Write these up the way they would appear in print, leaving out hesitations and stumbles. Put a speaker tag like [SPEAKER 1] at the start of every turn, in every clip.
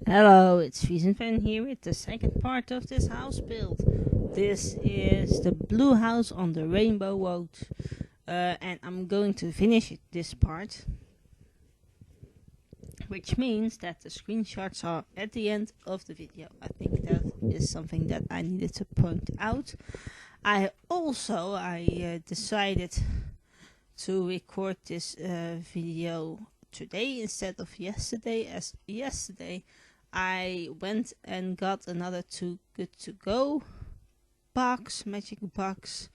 [SPEAKER 1] Hello, it's friezenfan here with the second part of this house build. This is the blue house on the Rainbow Road, and I'm going to finish this part, which means that the screenshots are at the end of the video. I think that is something that I needed to point out. I decided to record this video today instead of yesterday, as yesterday I went and got another Too Good To Go magic box,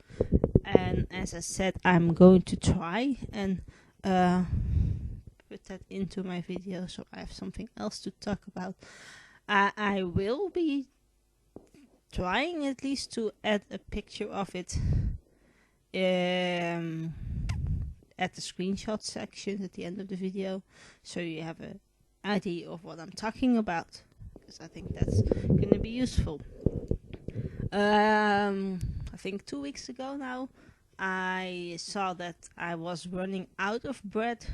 [SPEAKER 1] and as I said, I'm going to try and put that into my video so I have something else to talk about. I will be trying at least to add a picture of it at the screenshot section at the end of the video, so you have an idea of what I'm talking about, because I think that's gonna be useful. I think 2 weeks ago now, I saw that I was running out of bread,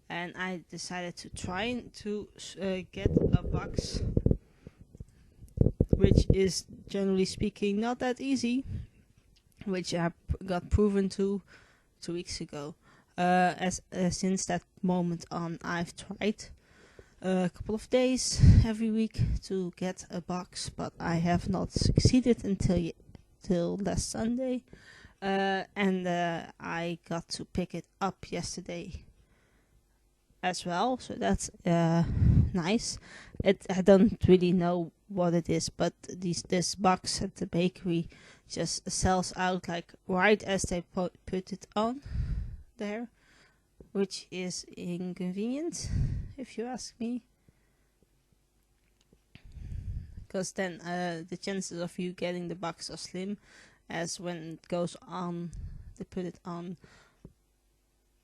[SPEAKER 1] and I decided to try to get a box, which is generally speaking not that easy, which I got proven to 2 weeks ago. Since that moment on, I've tried a couple of days every week to get a box, but I have not succeeded till last Sunday, and I got to pick it up yesterday as well, so that's nice. I don't really know what it is, but this box at the bakery just sells out like right as they put it on there, which is inconvenient if you ask me, because then the chances of you getting the box are slim, as when it goes on they put it on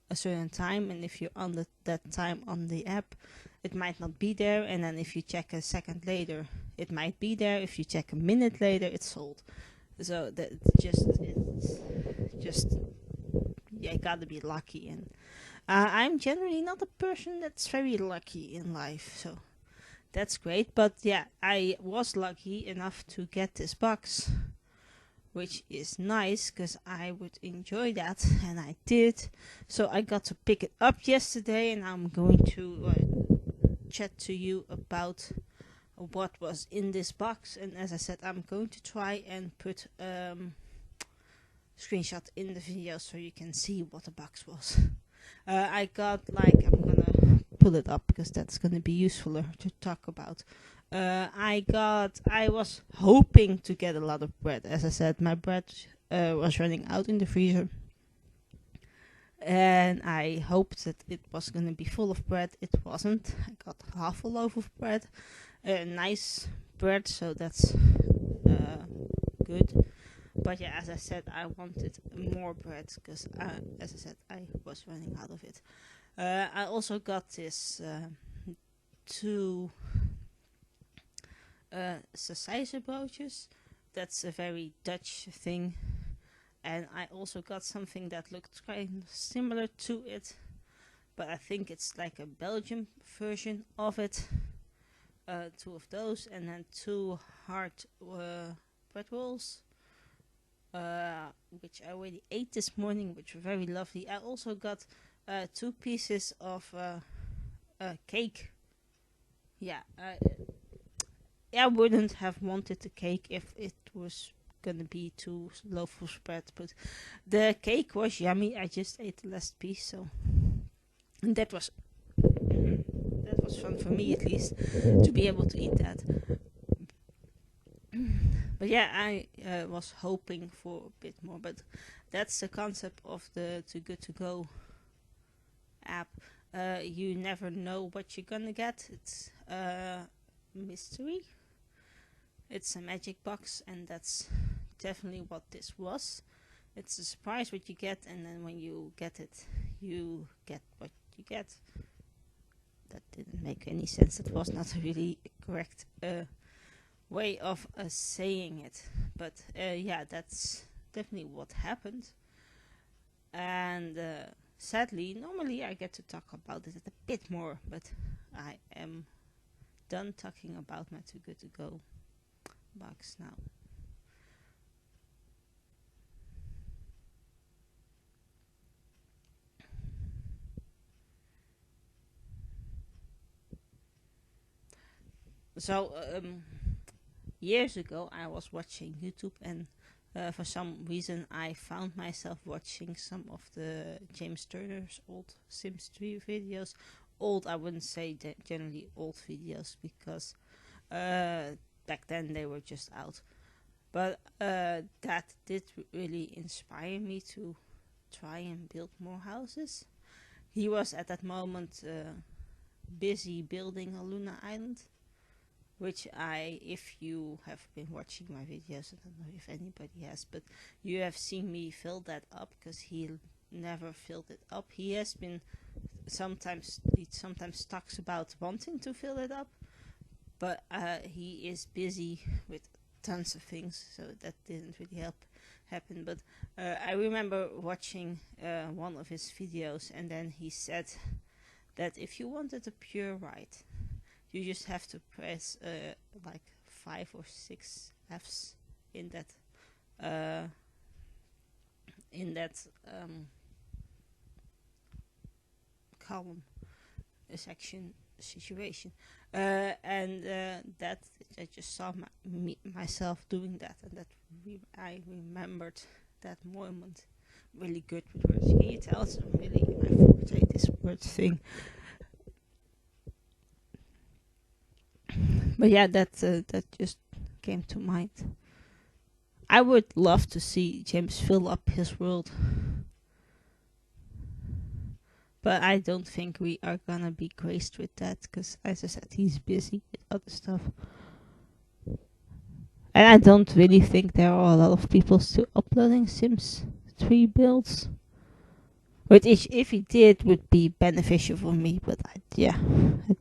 [SPEAKER 1] a certain time, and if you're on that time on the app, it might not be there, and then if you check a second later it might be there. If you check a minute later, it's sold. So it's just you gotta be lucky, and I'm generally not a person that's very lucky in life, so that's great. But yeah, I was lucky enough to get this box, which is nice because I would enjoy that, and I did. So I got to pick it up yesterday, and I'm going to chat to you about what was in this box. And as I said, I'm going to try and put screenshot in the video so you can see what the box was. I got I'm gonna pull it up because that's gonna be usefuler to talk about. I was hoping to get a lot of bread. As I said, my bread was running out in the freezer, and I hoped that it was gonna be full of bread. It wasn't. I got half a loaf of bread, nice bread, so that's good. But yeah, as I said, I wanted more bread because, as I said, I was running out of it. I also got this two sausijzenbroodjes. That's a very Dutch thing. And I also got something that looked kind of similar to it, but I think it's like a Belgian version of it. Two of those, and then two hard bread rolls, which I already ate this morning, which were very lovely. I also got 2 pieces of cake. Yeah, I wouldn't have wanted the cake if it was gonna be 2 loaves of bread, but the cake was yummy. I just ate the last piece, so and that was fun for me, at least, to be able to eat that. But yeah, I was hoping for a bit more, but that's the concept of the Too Good To Go app. You never know what you're gonna get. It's a mystery. It's a magic box, and that's definitely what this was. It's a surprise what you get, and then when you get it, you get what you get. That didn't make any sense. That was not a really correct way of saying it, but yeah, that's definitely what happened. And sadly, normally I get to talk about it a bit more, but I am done talking about my Too Good To Go box now. So years ago I was watching YouTube, and for some reason I found myself watching some of the James Turner's old Sims 3 videos. Old, I wouldn't say generally old videos, because back then they were just out. But that did really inspire me to try and build more houses. He was at that moment busy building a Luna Island, which if you have been watching my videos, I don't know if anybody has, but you have seen me fill that up, because he never filled it up. He sometimes talks about wanting to fill it up, but he is busy with tons of things, so that didn't really happen. But I remember watching one of his videos, and then he said that if you wanted a pure white, you just have to press like 5 or 6 Fs in that column section situation, and that I just saw myself doing that, and I remembered that moment really good with words. Can you tell? It's really my forte, this word thing. But yeah, that just came to mind. I would love to see James fill up his world, but I don't think we are gonna be graced with that, because, as I said, he's busy with other stuff. And I don't really think there are a lot of people still uploading Sims 3 builds. Which, if he did, would be beneficial for me, but I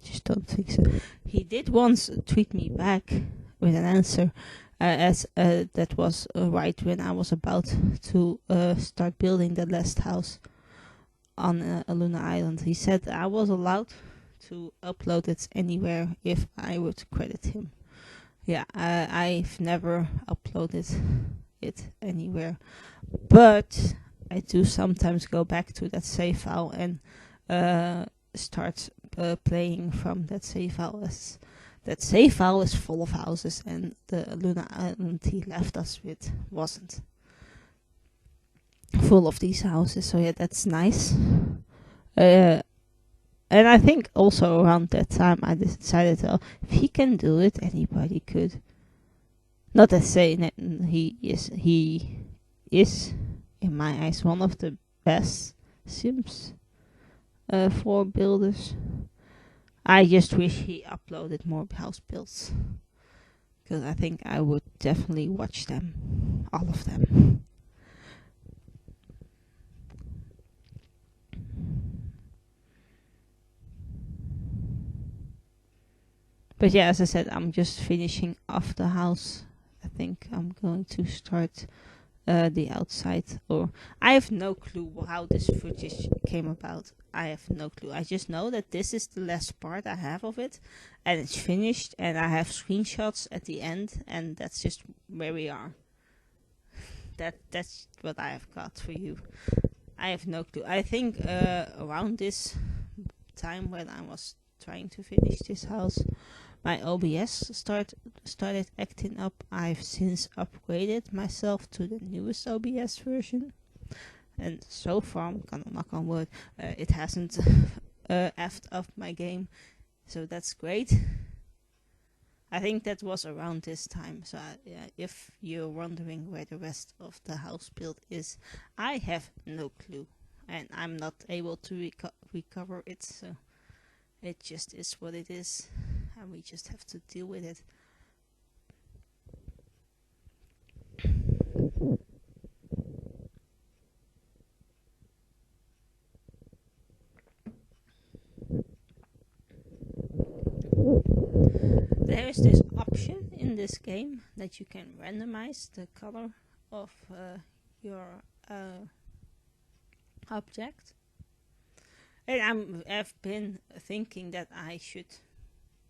[SPEAKER 1] just don't think so. He did once tweet me back with an answer, as that was right when I was about to start building the last house on Luna Island. He said I was allowed to upload it anywhere if I would credit him. Yeah, I've never uploaded it anywhere, but I do sometimes go back to that save file and start playing from that save file. That save file is full of houses, and the Luna Island he left us with wasn't full of these houses. So yeah, that's nice. And I think also around that time I decided, if he can do it, anybody could. Not to say that he is in my eyes one of the best Sims for builders. I just wish he uploaded more house builds, because I think I would definitely watch them, all of them. But yeah, as I said, I'm just finishing off the house. I think I'm going to start the outside, or I have no clue how this footage came about. I have no clue. I just know that this is the last part I have of it, and it's finished, and I have screenshots at the end, and that's just where we are. That's what I have got for you. I have no clue. I think around this time when I was trying to finish this house, my OBS started acting up. I've since upgraded myself to the newest OBS version, and so far, I'm gonna knock on wood, it hasn't effed up my game, so that's great. I think that was around this time. So if you're wondering where the rest of the house build is, I have no clue, and I'm not able to recover it. So it just is what it is, and we just have to deal with it. There is this option in this game that you can randomize the color of your object. And I've been thinking that I should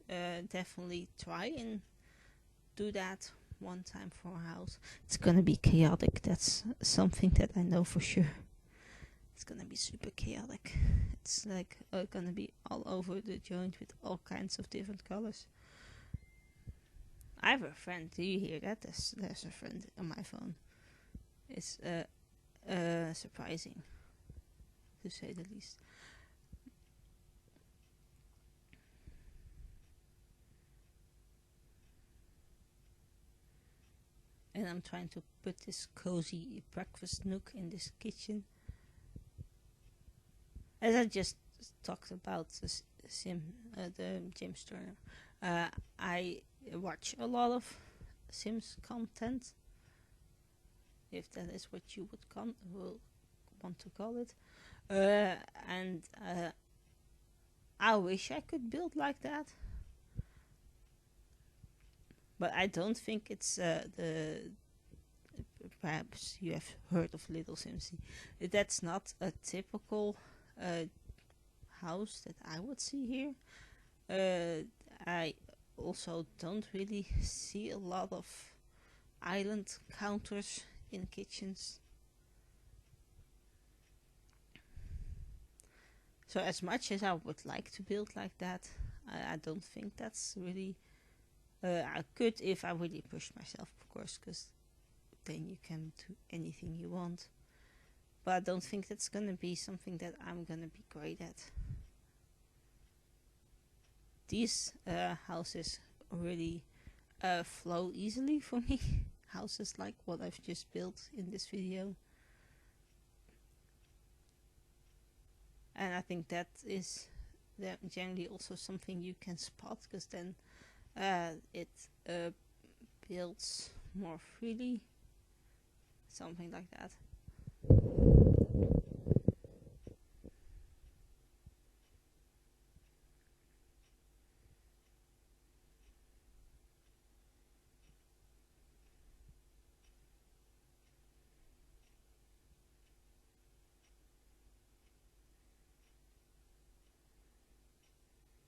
[SPEAKER 1] definitely try and do that one time for a house. It's gonna be chaotic. That's something that I know for sure. It's gonna be super chaotic. It's like gonna be all over the joint with all kinds of different colors. I have a friend. Do you hear that? There's a friend on my phone. It's surprising, to say the least. And I'm trying to put this cozy breakfast nook in this kitchen. As I just talked about the James Turner, I watch a lot of Sims content, if that is what you will want to call it, and I wish I could build like that, but I don't think it's perhaps you have heard of Little Simsy. That's not a typical house that I would see here. I also don't really see a lot of island counters in kitchens. So as much as I would like to build like that, I don't think that's really... I could if I really pushed myself, of course, because then you can do anything you want. But I don't think that's gonna be something that I'm gonna be great at. These houses really flow easily for me. Houses like what I've just built in this video. And I think that is generally also something you can spot, because then it builds more freely. Something like that.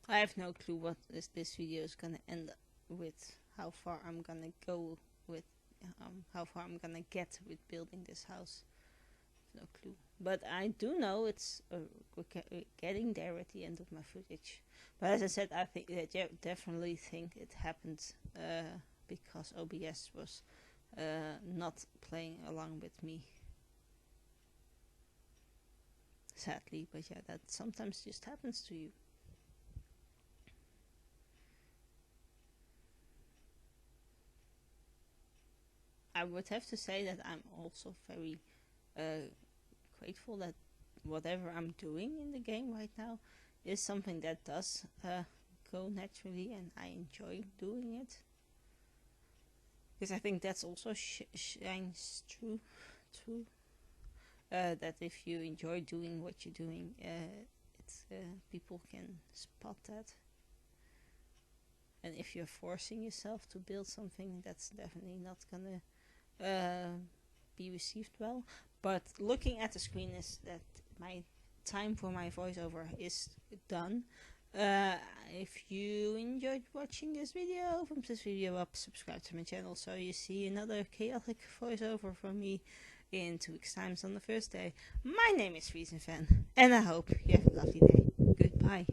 [SPEAKER 1] I have no clue what this video is gonna end with, how far I'm gonna go with, how far I'm gonna get with building this house. No clue. But I do know it's getting there at the end of my footage. But as I said, I think definitely think it happened because OBS was not playing along with me. Sadly, but yeah, that sometimes just happens to you. I would have to say that I'm also very grateful that whatever I'm doing in the game right now is something that does go naturally, and I enjoy doing it. Because I think that's also shines true. That if you enjoy doing what you're doing, people can spot that. And if you're forcing yourself to build something, that's definitely not gonna be received well. But looking at the screen is that my time for my voiceover is done. If you enjoyed watching this video, thumbs this video up, subscribe to my channel so you see another chaotic voiceover from me in 2 weeks' time on the first day. My name is friezenfan, and I hope you have a lovely day. Goodbye.